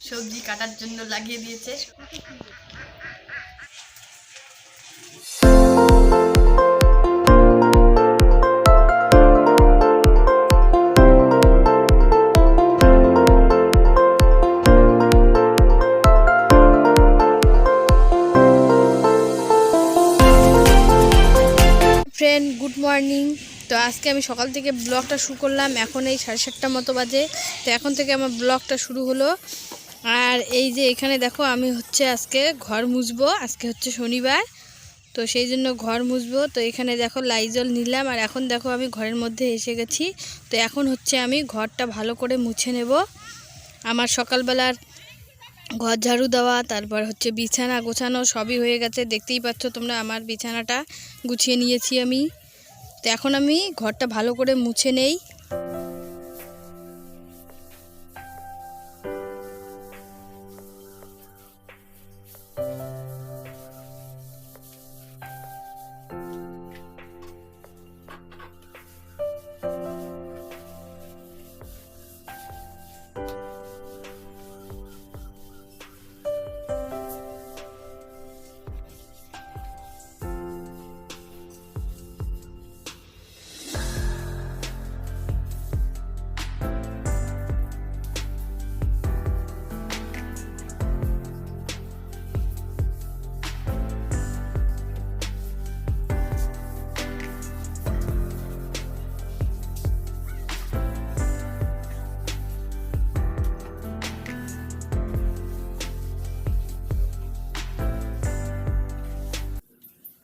সবজি কাটার জন্য লাগিয়ে দিয়েছে। Friend, good morning. তো আজকে আমি সকাল থেকে ব্লগটা শুরু করলাম। এখন এই 7:30টার মতো বাজে। তো এখন থেকে আমার ব্লগটা শুরু হলো। আর এই যে এখানে দেখো, আমি আজকে ঘর মুছবো। আজকে শনিবার, তো সেই জন্য ঘর মুছবো। তো এখানে দেখো লাইজল নিলাম, আর এখন দেখো আমি ঘরের মধ্যে এসে গেছি। তো এখন আমি ঘরটা ভালো করে মুছে নেব। আমার সকালবেলার ঘর ঝাড়ু দেওয়া, তারপর বিছানা গোছানো সবই হয়ে গেছে। দেখতেই পাচ্ছ তোমরা, আমার বিছানাটা গুছিয়ে নিয়েছি আমি। তো এখন আমি ঘরটা ভালো করে মুছে নেই।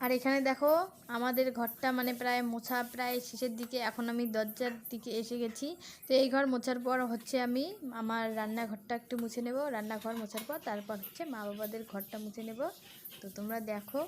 আর এখানে দেখো আমাদের ঘরটা প্রায় মোছা প্রায় শেষের দিকে। এখন আমি দরজার দিকে এসে গেছি। তো এই ঘর মোছার পর আমি আমার রান্নাঘরটা একটু মুছে নেব। রান্নাঘর মোছার পর তারপর মা বাবাদের ঘরটা মুছে নেব। তো তোমরা দেখো।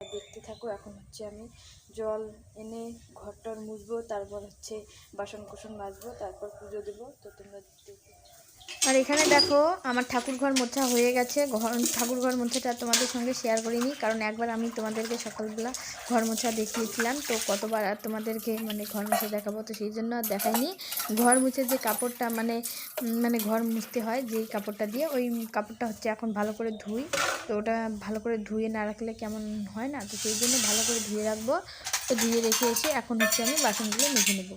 দেখতে থাকো। এখন আমি জল এনে ঘরটার মুছবো, তারপর বাসন কুসন মাজবো, তারপর পুজো দেবো। তো তোমরা আর এখানে দেখো আমার ঠাকুর ঘর মোছা হয়ে গেছে। ঠাকুর ঘর মোছাটা তোমাদের সঙ্গে শেয়ার করিনি, কারণ একবার আমি তোমাদেরকে সকালবেলা ঘর মোছা দেখিয়েছিলাম। তো কতবার আর তোমাদেরকে ঘর মোছা দেখাবো, তো সেই জন্য আর দেখাইনি। ঘর মুছে যে কাপড়টা ঘর মুছতে হয় যেই কাপড়টা দিয়ে, ওই কাপড়টা এখন ভালো করে ধুই। তো ওটা ভালো করে ধুয়ে না রাখলে কেমন হয় না, তো সেই জন্য ভালো করে ধুয়ে রাখবো। তো ধুয়ে রেখে এসে এখন আমি বাসনগুলো মেজে নেবো।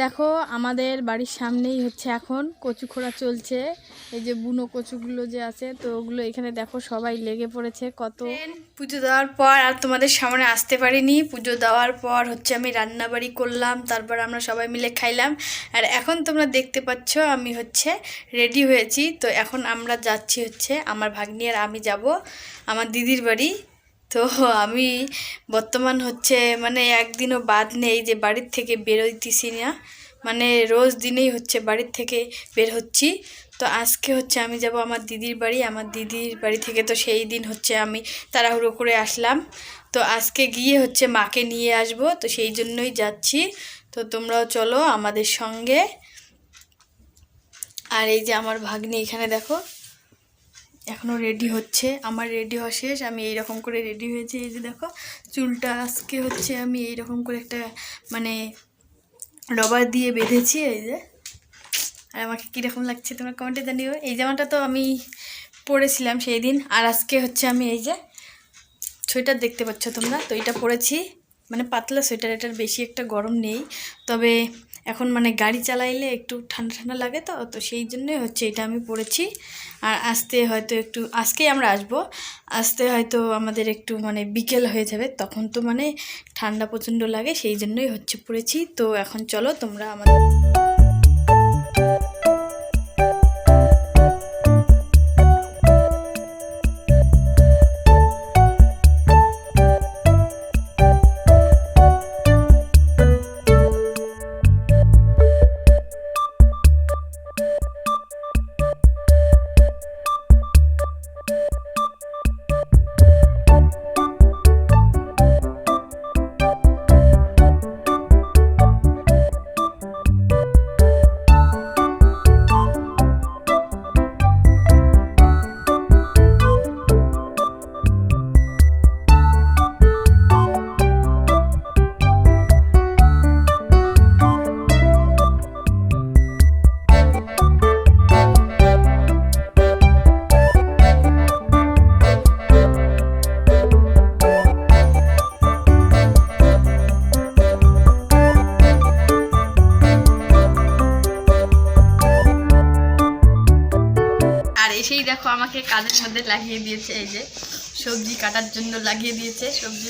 দেখো আমাদের বাড়ির সামনেই হচ্ছে এখন কচু খোঁড়া চলছে। এই যে বুনো কচুগুলো যে আছে, তো ওগুলো এখানে দেখো সবাই লেগে পড়েছে। কত পুজো দেওয়ার পর আর তোমাদের সামনে আসতে পারিনি। পুজো দেওয়ার পর হচ্ছে আমি রান্নাবাড়ি করলাম, তারপর আমরা সবাই মিলে খাইলাম। আর এখন তোমরা দেখতে পাচ্ছ আমি হচ্ছে রেডি হয়েছি। তো এখন আমরা যাচ্ছি হচ্ছে, আমার ভাগ্নি আর আমি যাব আমার দিদির বাড়ি। তো আমি বর্তমান হচ্ছে মানে একদিনও বাদ নেই যে বাড়ির থেকে বেরোইতেছি না, মানে রোজ দিনেই হচ্ছে বাড়ির থেকে বের হচ্ছি। তো আজকে হচ্ছে আমি যাব আমার দিদির বাড়ি। আমার দিদির বাড়ি থেকে তো সেই দিন হচ্ছে আমি তাড়াহুড়ো করে আসলাম। তো আজকে গিয়ে হচ্ছে মাকে নিয়ে আসব, তো সেই জন্যই যাচ্ছি। তো তোমরাও চলো আমাদের সঙ্গে। আর এই যে আমার ভাগ্নি এখানে দেখো এখনও রেডি হচ্ছে। আমার রেডি হওয়া শেষ, আমি এইরকম করে রেডি হয়েছি। এই যে দেখো চুলটা আজকে হচ্ছে আমি এইরকম করে একটা মানে রবার দিয়ে বেঁধেছি। এই যে, আর আমাকে কীরকম লাগছে তোমরা কমেন্টে জানিও। এই জামাটা তো আমি পরেছিলাম সেই দিন, আর আজকে হচ্ছে আমি এই যে সোয়েটার দেখতে পাচ্ছ তোমরা, তো এটা পরেছি। মানে পাতলা সোয়েটার, এটার বেশি একটা গরম নেই, তবে এখন মানে গাড়ি চালাইলে একটু ঠান্ডা ঠান্ডা লাগে, তো তো সেই জন্যই হচ্ছে এটা আমি পরেছি। আর আসতে হয়তো একটু, আজকেই আমরা আসবো, আসতে হয়তো আমাদের একটু মানে বিকেল হয়ে যাবে, তখন তো মানে ঠান্ডা প্রচণ্ড লাগে, সেই জন্যই হচ্ছে পরেছি। তো এখন চলো তোমরা আমাদের এসেই দেখো আমাকে কাজের মধ্যে লাগিয়ে দিয়েছে। এই যে সবজি কাটার জন্য লাগিয়ে দিয়েছে, সবজি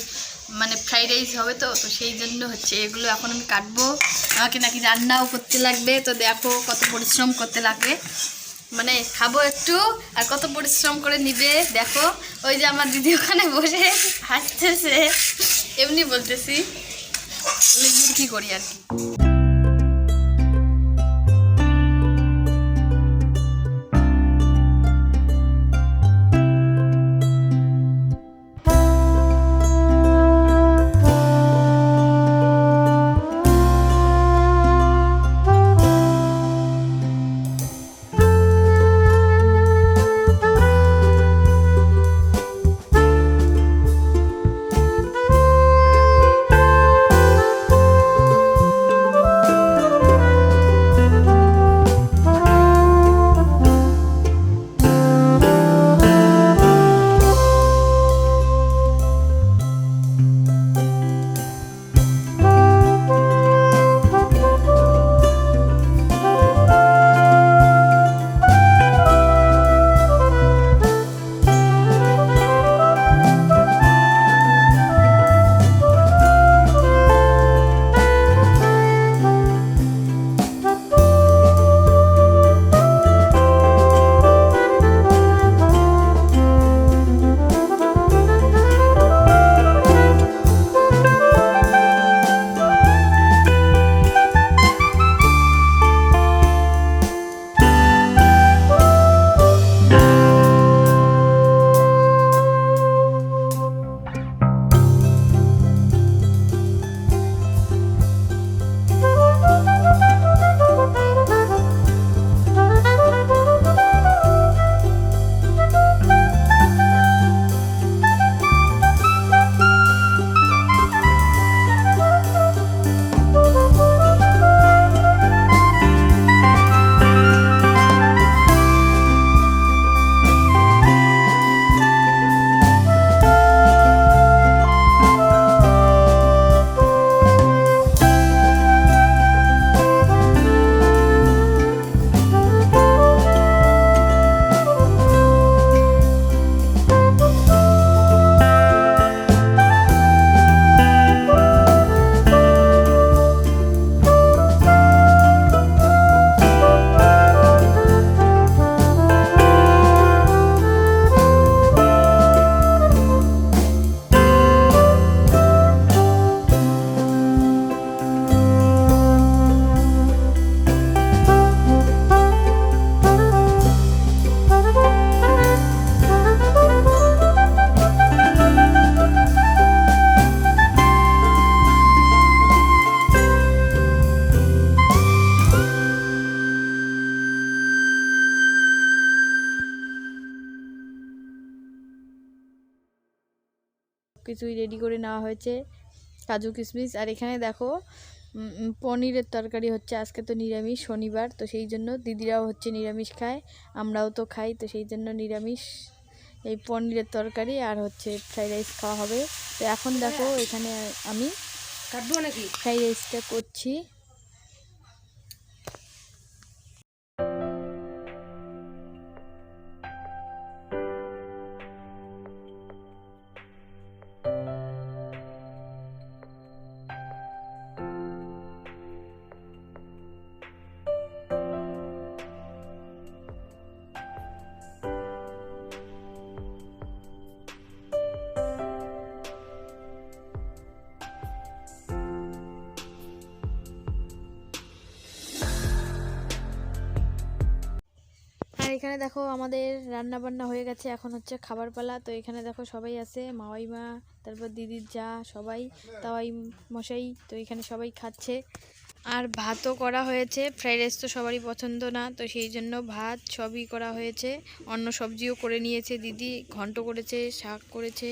মানে ফ্রাইড রাইস হবে, তো তো সেই জন্য হচ্ছে এগুলো এখন আমি কাটবো। আমাকে নাকি রান্নাও করতে লাগবে, তো দেখো কত পরিশ্রম করতে লাগবে, মানে খাবো একটু আর কত পরিশ্রম করে নিবে। দেখো ওই যে আমার দিদি ওখানে বসে হাসতেছে, এমনি বলতেছি কি করি আর কি। কিছুই রেডি করে নেওয়া হয়েছে, কাজু কিশমিশ। আর এখানে দেখো পনিরের তরকারি হচ্ছে, আজকে তো নিরামিষ শনিবার, তো সেই জন্য দিদিরাও হচ্ছে নিরামিষ খায়, আমরাও তো খাই, তো সেই জন্য নিরামিষ এই পনিরের তরকারি আর হচ্ছে ফ্রাইড রাইস খাওয়া হবে। তো এখন দেখো এখানে আমি কাটবো নাকি ফ্রাইড রাইসটা করছি। আর এখানে দেখো আমাদের রান্না বান্না হয়ে গেছে, এখন হচ্ছে খাবার পালা। তো এখানে দেখো সবাই আছে, মাওয়াইমা, তারপর দিদির যা, সবাই, তাওয়াই মশাই, তো এখানে সবাই খাচ্ছে। আর ভাতও করা হয়েছে, ফ্রাইড রাইস তো সবারই পছন্দ না, তো সেই জন্য ভাত সবই করা হয়েছে, অন্য সবজিও করে নিয়েছে দিদি, ঘন্ট করেছে, শাক করেছে।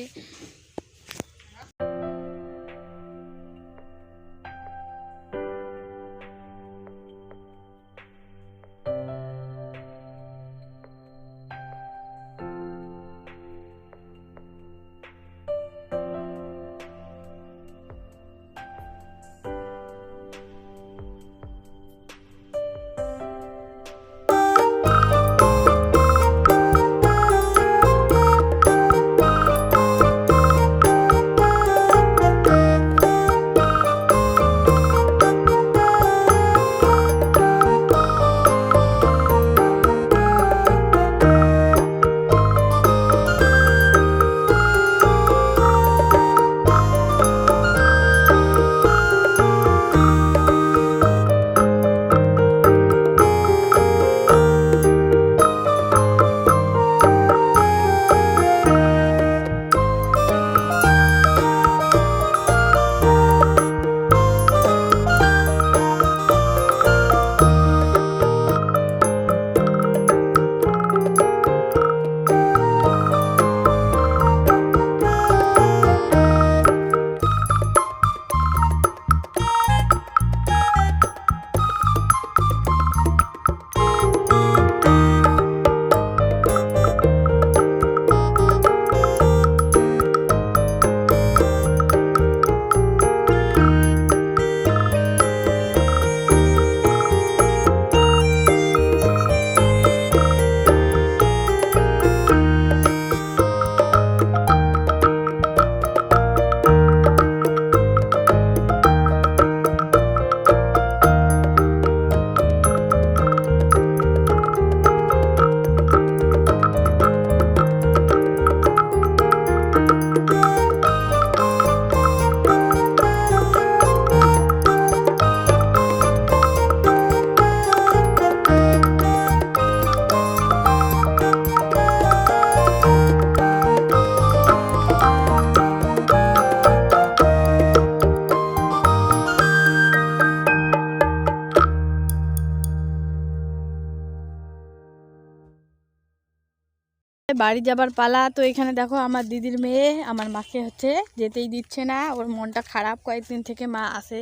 বাড়ি যাবার পালা। তো এখানে দেখো আমার দিদির মেয়ে আমার মাকে হচ্ছে যেতেই দিচ্ছে না, ওর মনটা খারাপ, কয়েকদিন থেকে মা আসে,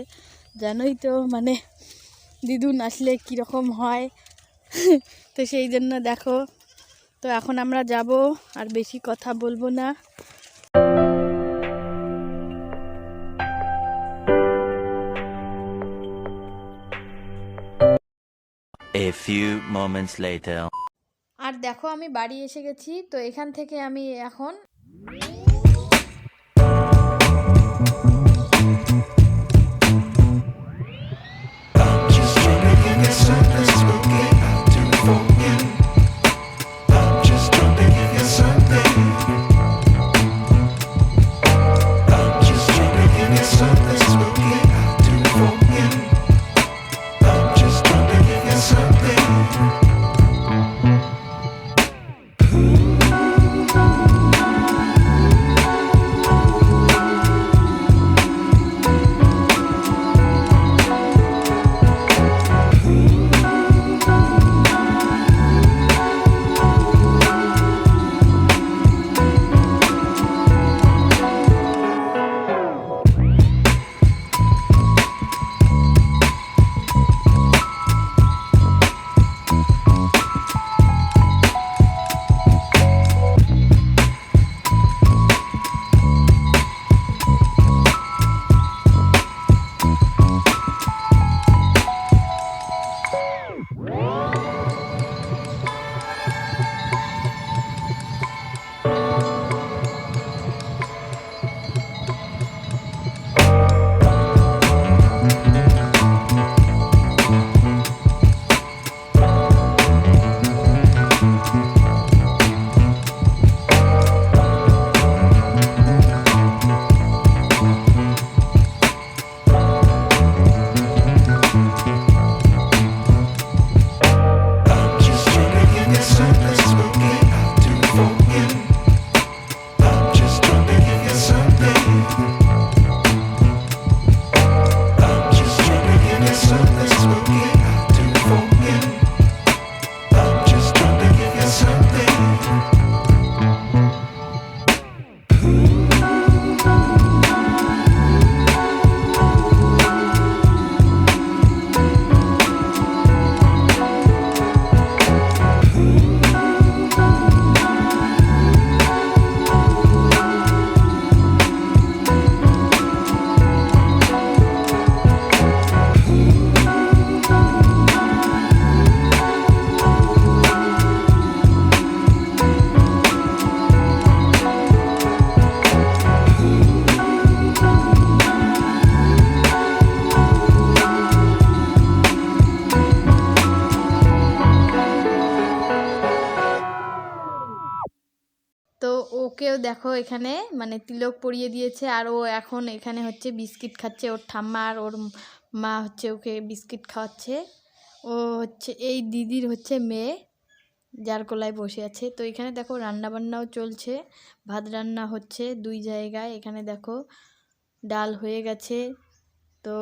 জানোই তো মানে দিদুন আসলে কীরকম হয়। তো সেই জন্য দেখো, তো এখন আমরা যাব, আর বেশি কথা বলবো না। A few moments later. আর দেখো আমি বাড়ি এসে গেছি, তো এখান থেকে আমি এখন ওকেও দেখো এখানে মানে তিলক পরিয়ে দিয়েছে, আর ও এখন এখানে হচ্ছে বিস্কিট খাচ্ছে। ওর ঠাম্মা আর ওর মা হচ্ছে ওকে বিস্কিট খাওয়াচ্ছে। ও হচ্ছে এই দিদির হচ্ছে মেয়ে, যার কোলায় বসে আছে। তো এখানে দেখো রান্না বান্নাও চলছে, ভাত রান্না হচ্ছে 2 জায়গায়। এখানে দেখো ডাল হয়ে গেছে, তো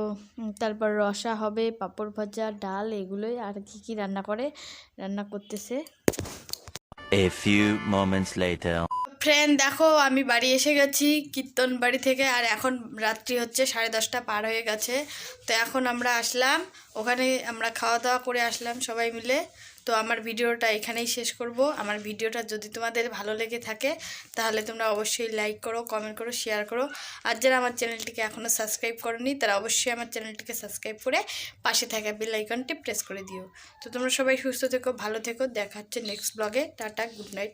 তারপর রসা হবে, পাঁপড় ভাজা, ডাল, এগুলোই। আর কি রান্না করতেছে। A few moments later. Friend দেখো আমি বাড়ি এসে গেছি কীর্তন বাড়ি থেকে, আর এখন রাত্রি হচ্ছে 10:30 পার হয়ে গেছে। তো এখন আমরা আসলাম ওখানে, আমরা খাওয়া দাওয়া করে আসলাম সবাই মিলে। তো আমার ভিডিওটা এখানেই শেষ করব। আমার ভিডিওটা যদি তোমাদের ভালো লেগে থাকে তাহলে তোমরা অবশ্যই লাইক করো, কমেন্ট করো, শেয়ার করো। আর যারা আমার চ্যানেলটিকে এখনও সাবস্ক্রাইব করোনি তারা অবশ্যই আমার চ্যানেলটিকে সাবস্ক্রাইব করে পাশে থাকা বেল আইকনটি প্রেস করে দিও। তো তোমরা সবাই সুস্থ থেকো, ভালো থেকো। দেখা হচ্ছে নেক্সট ব্লগে। Tata, good night.